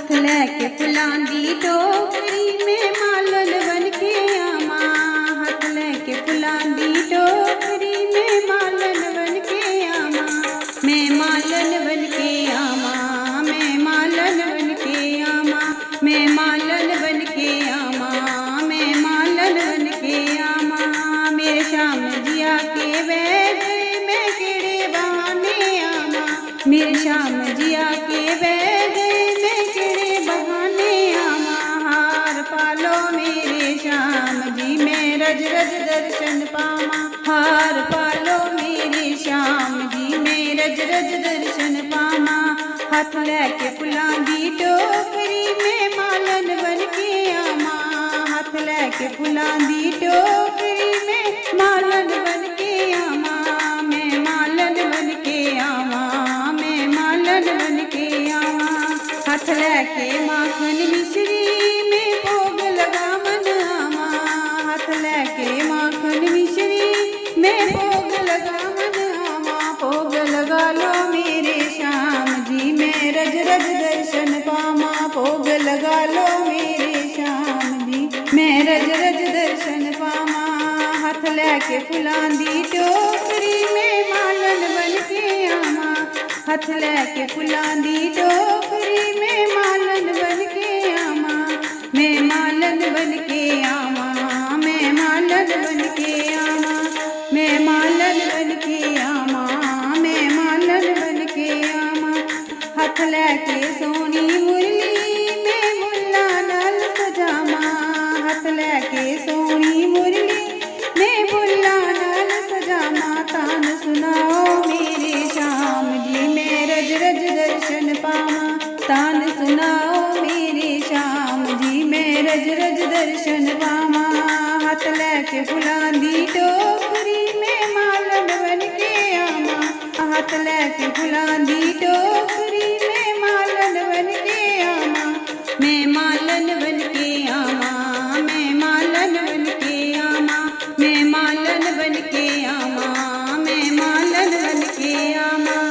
हथ लैके फुलां दी टोकरी में मालन बन के आवां। हथ लैके फुलां दी टोकरी में मालन बन के आवां। मैं मालन बन के आवां, मैं मालन बन के आवां, मैं मालन बन के आवां, मैं मालन बन के आवां। मेरे श्याम जी आके बैठ गए, मैं केड़े बहाने आवां। मेरे श्याम जी आके बैठ गए, मैं केड़े बहाने आवां। हार पालो मेरे श्याम जी, मैं रज रज दर्शन पावां। हार पालो मेरे श्याम जी, मैं रज रज दर्शन पावां। हथ लैके फुलां दी टोकरी में मालन बन के आवां। हथ लैके फुलां दी टोकरी में मालन बन के आवां। मैं मालन बन के आवां, मैं मालन बन के आवां। हथ लैके माखन मिश्री में भोग लगावन आवां। हथ लैके माखन मिश्री में भोग लगावन आवां। भोग लगा लो मेरे श्याम जी, मैं रज रज दर्शन पावां। भोग लगा लो मेरे श्याम जी, मैं रज रज दर्शन पावां। हथ लैके फुलां दी टोकरी में मालन बन के आवां। हथ लैके फुलां दी टोकरी में मालन बन के आवां। मैं मालन बन के आवां, मैं मालन बन के आवां, मैं मालन बन के आवां, मैं मालन बन के आवां। हथ लैके सोनी मुरली में मुल्ला नाल सजावां। हथ लैके सोनी मुरली में मुल्ला नाल सजावां। तान सुनाओ मेरे श्याम जी, मैं रज रज दर्शन पावां। तान सुनाओ मेरे श्याम जी, मैं रज रज दर्शन पावां। हथ लैके फुलां दी टोकरी में मालन बन के आवां। हथ लैके फुलां दी टोकरी